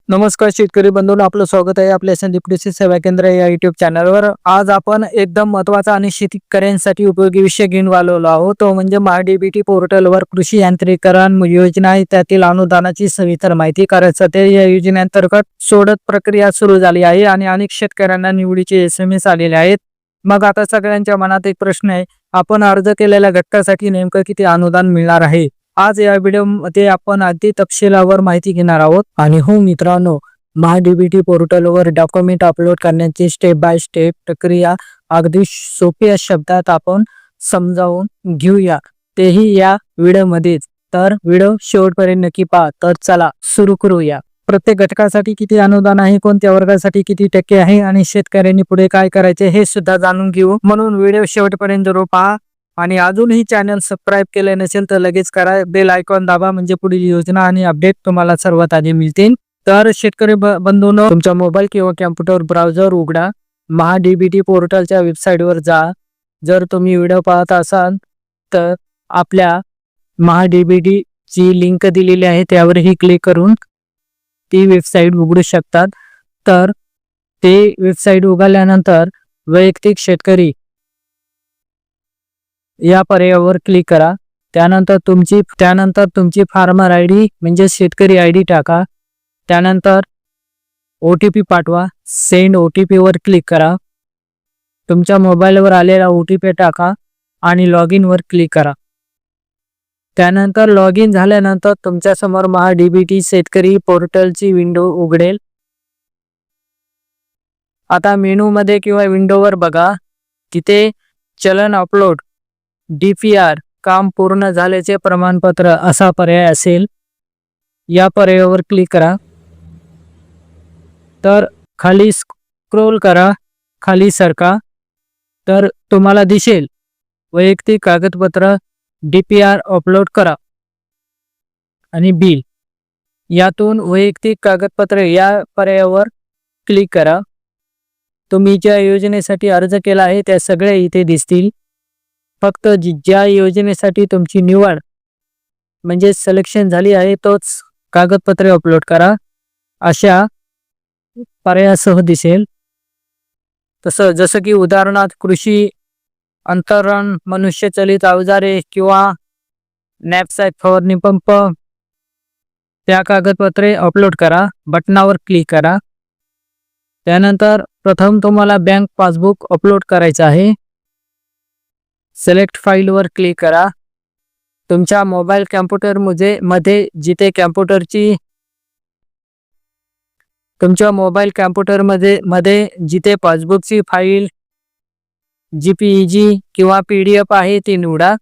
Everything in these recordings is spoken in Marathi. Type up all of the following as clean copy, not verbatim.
नमस्कार शेतकरी बंधूंनो, आपलं स्वागत आहे आपल्या संदीप कृषी सेवा केंद्र या युट्यूब चॅनलवर. आज आपण एकदम महत्त्वाचा आणि शेतकऱ्यांसाठी उपयोगी विषय घेऊन आलेलो आहोत. तो म्हणजे MyDBT पोर्टलवर कृषी यांत्रिकीकरण योजना आहे, त्यातील अनुदानाची सविस्तर माहिती करायचं. या योजनेअंतर्गत सोडत प्रक्रिया सुरू झाली आहे आणि अनेक शेतकऱ्यांना निवडीचे SMS आलेले आहेत. मग आता सगळ्यांच्या मनात एक प्रश्न आहे, आपण अर्ज केलेल्या घटकासाठी नेमकं किती अनुदान मिळणार आहे? आज या व्हिडिओमध्ये आपण अगदी तपशीलवार माहिती घेणार आहोत. आणि हो मित्रांनो, MyDBT पोर्टलवर डॉक्युमेंट अपलोड करण्याची स्टेप बाय स्टेप प्रक्रिया अगदी सोप्या शब्दात आपण समजावून घेऊया, तेही या व्हिडिओमध्येच. तर व्हिडिओ शेवटपर्यंत नक्की पहा. तर चला सुरू करूया. प्रत्येक घटकासाठी किती अनुदान आहे, कोणत्या वर्गासाठी किती टक्के आहे आणि शेतकऱ्यांनी पुढे काय करायचे हे सुद्धा जाणून घेऊ. म्हणून व्हिडिओ शेवटपर्यंत जरूर पहा. आणि अजूनही चॅनल सबस्क्राईब केले नसेल तर लगेच करा. बेल आयकॉन दाबा, म्हणजे पुढील योजना आणि अपडेट तुम्हाला सर्वात आधी मिळतील. तर शेतकरी बंधूंनो, तुमचा मोबाईल किंवा कॅम्प्युटर ब्राउझर उघडा. MyDBT पोर्टलच्या वेबसाईटवर जा. जर तुम्ही व्हिडिओ पाहत असाल तर आपल्या MyDBT ची लिंक दिलेली आहे, त्यावरही क्लिक करून ती वेबसाईट उघडू शकतात. तर ते वेबसाईट उघडल्यानंतर वैयक्तिक शेतकरी या पर्यायावर क्लिक करा. त्यानंतर तुमची फार्मर ID म्हणजे शेतकरी ID टाका. त्यानंतर OTP पाठवा. सेंड OTP वर क्लिक करा. तुमच्या मोबाईलवर आलेला OTP टाका आणि लॉग इन वर क्लिक करा. त्यानंतर लॉग इन झाल्यानंतर तुमच्या समोर MyDBT शेतकरी पोर्टलची विंडो उघडेल. आता मेनू मध्ये किंवा विंडोवर बघा, तिथे चलन अपलोड DPR काम पूर्ण झाल्याचे प्रमाणपत्र असा पर्याय असेल. या पर्यायावर क्लिक करा. तर खाली स्क्रोल करा, खाली सरका. तर तुम्हाला दिसेल वैयक्तिक कागदपत्र DPR अपलोड करा आणि बिल. यातून वैयक्तिक कागदपत्र या पर्यायावर क्लिक करा. तुम्ही ज्या योजनेसाठी अर्ज केला आहे त्या सगळ्या इथे दिसतील. फक्त ज्या योजनेसाठी तुमची निवड म्हणजे सिलेक्शन झाली आहे तोच कागदपत्रे अपलोड करा, अशा पर्यायासह दिसेल. जसं की उदाहरणार्थ कृषी अंतरण, मनुष्यचलित अवजारे किंवा नॅपसॅक फवारणी पंप, त्या कागदपत्रे अपलोड करा. बटनावर क्लिक करा. त्यानंतर प्रथम तुम्हाला बँक पासबुक अपलोड करायचं आहे. सिलेक्ट फाईलवर क्लिक करा. तुमच्या मोबाईल कॅम्प्युटर मध्ये जिथे जिथे पासबुकची फाईल JPEG किंवा PDF आहे ती निवडा.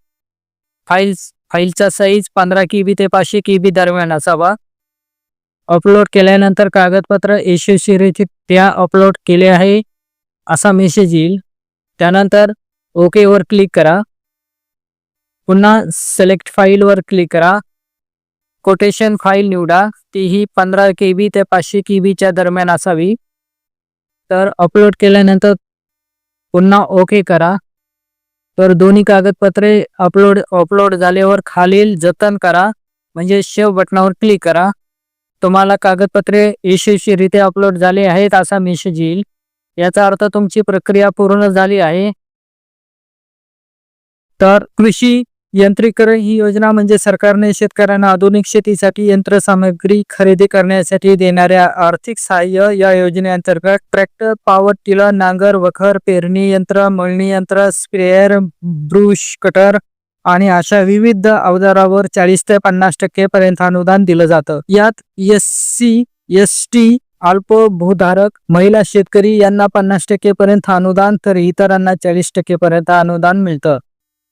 फाईलचा साईज 15 KB ते 500 KB दरम्यान असावा. अपलोड केल्यानंतर कागदपत्र यशस्वीरित्या अपलोड केले आहे असा मेसेज येईल. त्यानंतर ओके वर क्लिक करा. पुन्हा सिलेक्ट फाईल वर क्लिक करा. कोटेशन फाईल निवडा, तीही 15 KB ते 500 KB च्या दरम्यान असावी. तर अपलोड केल्यानंतर पुन्हा ओके करा. तर दोन्ही कागदपत्रे अपलोड झाल्यावर खालील जतन करा म्हणजे सेव्ह बटनावर क्लिक करा. तुम्हाला कागदपत्रे यशस्वीरित्या अपलोड झाले आहेत असा मेसेज येईल. याचा अर्थ तुमची प्रक्रिया पूर्ण झाली आहे. तर कृषी यांत्रिकीकरण ही योजना म्हणजे सरकारने शेतकऱ्यांना आधुनिक शेतीसाठी यंत्रसामग्री खरेदी करण्यासाठी देणाऱ्या आर्थिक सहाय्य. या योजनेअंतर्गत ट्रॅक्टर, पॉवर टिलर, नांगर, वखर, पेरणी यंत्र, मळणी यंत्र, स्प्रेअर, ब्रुश कटर आणि अशा विविध अवजारावर 40 ते 50% पर्यंत अनुदान दिलं जातं. यात SC, ST, अल्पभूधारक, महिला शेतकरी यांना 50% पर्यंत अनुदान, तर इतरांना 40% पर्यंत अनुदान मिळतं.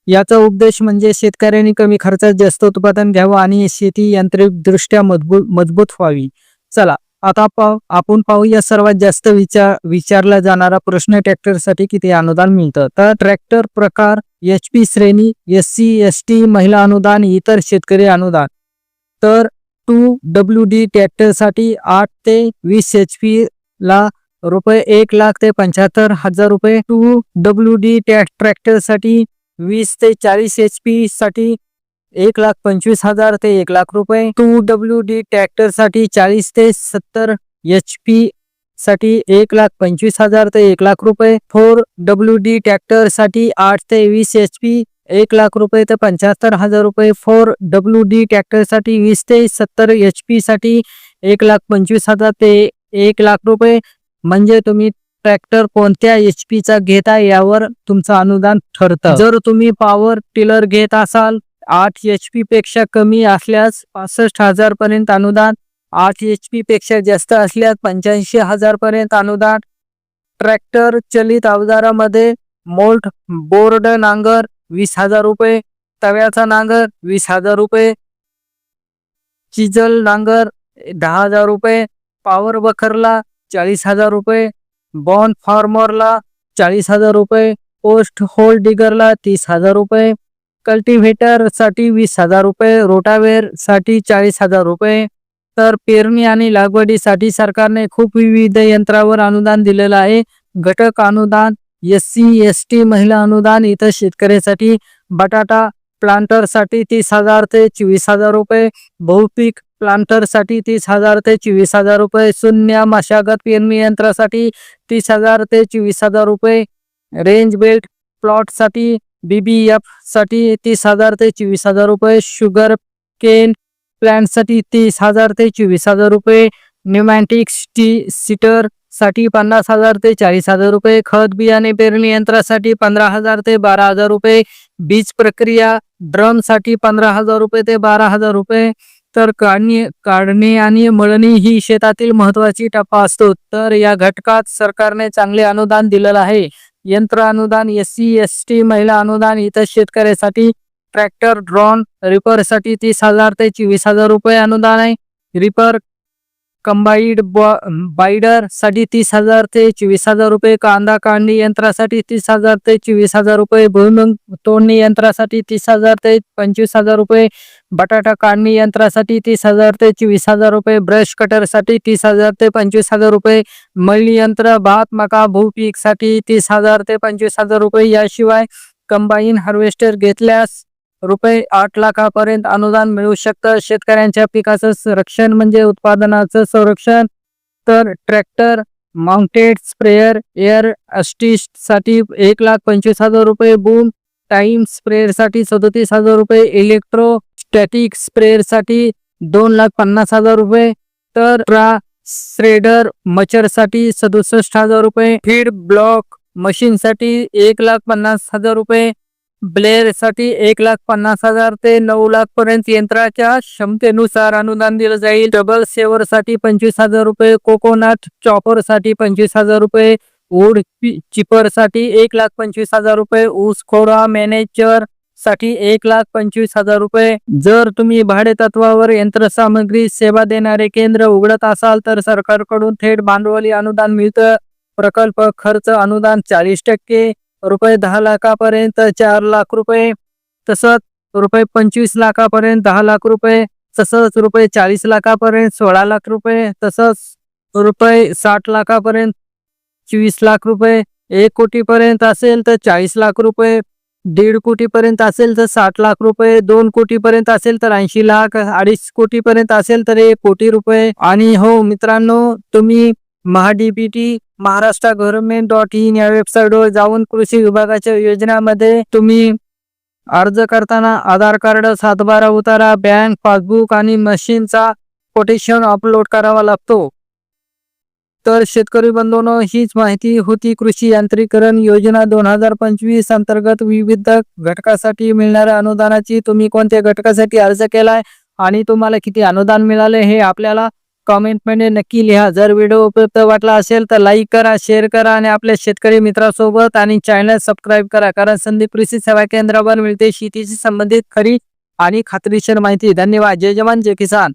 याचा उद्देश म्हणजे शेतकऱ्यांनी कमी खर्चात जास्त उत्पादन घ्यावं आणि शेती यांत्रिकदृष्ट्या मजबूत व्हावी. चला आता आपण पाहूया सर्वात जास्त विचारला जाणारा प्रश्न, ट्रॅक्टरसाठी किती अनुदान मिळतं. तर ट्रॅक्टर प्रकार HP श्रेणी, SC, ST, महिला अनुदान, इतर शेतकरी अनुदान. तर 2WD ट्रॅक्टरसाठी 8 ते 20 HP ला रुपये 1 लाख ते 75,000 रुपये. 2WD ट्रॅक्टरसाठी 20 ते 40 HP साठी 1,25,000 ते 1,00,000 रुपये. 2WD ट्रॅक्टर साठी 40 ते 70 HP साठी 1,25,000 ते 1,00,000 रुपये. 4WD ट्रॅक्टर साठी 8 ते 20 HP 1,00,000 रुपये ते 75,000 रुपये. 4WD ट्रॅक्टर साठी 20 ते 70 HP साठी 1,25,000 ते 1,00,000 रुपये. म्हणजे तुम्ही ट्रॅक्टर कोणत्या HP चा घेता यावर तुमचं अनुदान ठरतं. जर तुम्ही पॉवर टिलर घेत असाल 8 HP पेक्षा कमी असल्यास 65,000 पर्यंत अनुदान, 8 HP पेक्षा जास्त असल्यास 85,000 पर्यंत अनुदान. ट्रॅक्टर चलित अवजारामध्ये मोल्ट बोर्ड नांगर 20,000 रुपये, तव्याचा नांगर 20,000 रुपये, चिजल नांगर 10,000 रुपये, पॉवर बखरला 40,000 रुपये, बॉन फार्मरला 40,000 रुपये, पोस्ट होल डिगरला 30,000 रुपये, कल्टिव्हेटर साठी 20,000 रुपये, रोटावेर साठी 40,000 रुपये. तर पेरणी आणि लागवडीसाठी सरकारने खूप विविध यंत्रावर अनुदान दिलेलं आहे. घटक अनुदान, SC ST महिला अनुदान, इतर शेतकऱ्यासाठी बटाटा प्लांटर साठी 30,000 ते 24,000 रुपये, बहुपीक प्लांटर साठी 30,000 ते 24,000 रुपये, शून्य मशागत पेरणी यंत्रासाठी 30,000 ते 24,000 रुपये, रेंज बेल्ट प्लॉट साठी BBF साठी 30,000 ते 24,000 रुपये, शुगर केन प्लांट साठी 30,000 ते 24,000 रुपये, न्यूमॅटिक सीटर साठी 50,000 ते 40,000 रुपये, खत बियाणे पेरणी यंत्रासाठी 15,000 ते 12,000 रुपये, बीज प्रक्रिया ड्रम साठी 15,000 रुपये ते 12,000 रुपये. तर काढणी आणि मळणी ही शेतातील महत्वाची टप्पा असतो. तर या घटकात सरकारने चांगले अनुदान दिलेलं आहे. यंत्र अनुदान, SC ST महिला अनुदान, इतर शेतकऱ्यासाठी ट्रॅक्टर ड्रोन रिपर साठी 30,000 ते 24,000 रुपये अनुदान आहे. रिपर कंबाईड बायडर साठी 30,000 ते 24,000 रुपये, कांदा काढणी यंत्रासाठी 30,000 ते 24,000 रुपये, भुईमूग तोडणी यंत्रासाठी 30,000 ते 25,000 रुपये, बटाटा काढणी यंत्रासाठी 30,000 ते 24,000 रुपये, ब्रश कटर साठी 30,000 ते 25,000 रुपये, मळणी यंत्र, भात मका भूपीक साठी 30,000 ते 25,000 रुपये. याशिवाय कंबाईन हार्वेस्टर घेतल्यास रुपये 8 लाखापर्यंत अनुदान मिळू शकतं. शेतकऱ्यांच्या पिकाचं संरक्षण म्हणजे उत्पादनाचं संरक्षण. तर tractor mounted sprayer air assist साठी 1,25,000 रुपये, बूम टाइम स्प्रेअर साठी 37,000 रुपये, इलेक्ट्रोस्टॅटिक स्प्रेअर साठी 2,50,000 रुपये, तर श्रेडर मचर साठी 67,000 रुपये, फीड ब्लॉक मशीन साठी 1,50,000 रुपये, ब्लेअर साठी 1,50,000 ते 9,00,000 पर्यंत यंत्राच्या क्षमतेनुसार अनुदान दिलं जाईल. डबल सेवर साठी 25,000 रुपये, कोकोनट चॉपर साठी 25,000 रुपये, वूड चिपर साठी 1,25,000 रुपये, ऊस खोडा मॅनेजर साठी 1,25,000 रुपये. जर तुम्ही भाडे तत्वावर यंत्रसामग्री सेवा देणारे केंद्र उघडत असाल तर सरकारकडून थेट भांडवली अनुदान मिळतं. प्रकल्प खर्च अनुदान 40%, रुपये 10 लाखापर्यंत 4 लाख रुपये, तसंच रुपये 25 लाखापर्यंत 10 लाख रुपये, तसंच रुपये 40 लाखापर्यंत 16 लाख रुपये, तसंच रुपये 60 लाखापर्यंत 24 लाख रुपये, 1 कोटीपर्यंत असेल तर 40 लाख रुपये, 1.5 कोटीपर्यंत असेल तर 60 लाख रुपये, 2 कोटीपर्यंत असेल तर 80 लाख, 2.5 कोटीपर्यंत असेल तर 1 कोटी रुपये. आणि हो मित्रांनो, तुम्ही महाडीबीटी महाराष्ट्र गव्हर्नमेंट.in या वेबसाईटवर जाऊन कृषी विभागाच्या योजनांमध्ये तुम्ही अर्ज करताना आधार कार्ड, 7/12 उतारा, बँक पासबुक आणि मशीनचा कोटेशन अपलोड करावा लागतो. तर शेतकरी बंधूंनो, हीच माहिती होती कृषी यांत्रिकरण योजना 2025 अंतर्गत विविध घटकासाठी मिळणाऱ्या अनुदानाची. तुम्ही कोणत्या घटकासाठी अर्ज केलाय आणि तुम्हाला किती अनुदान मिळाले हे आपल्याला कमेंटमध्ये नक्की लिहा. जर व्हिडिओ उपयुक्त वाटला असेल तर लाईक करा, शेअर करा आणि आपल्या शेतकरी मित्रांसोबत आणि चॅनल सबस्क्राईब करा, कारण संदीप कृषी सेवा केंद्रावर मिळते शेतीशी संबंधित खरी आणि खात्रीशीर माहिती. धन्यवाद. जय जवान जय किसान.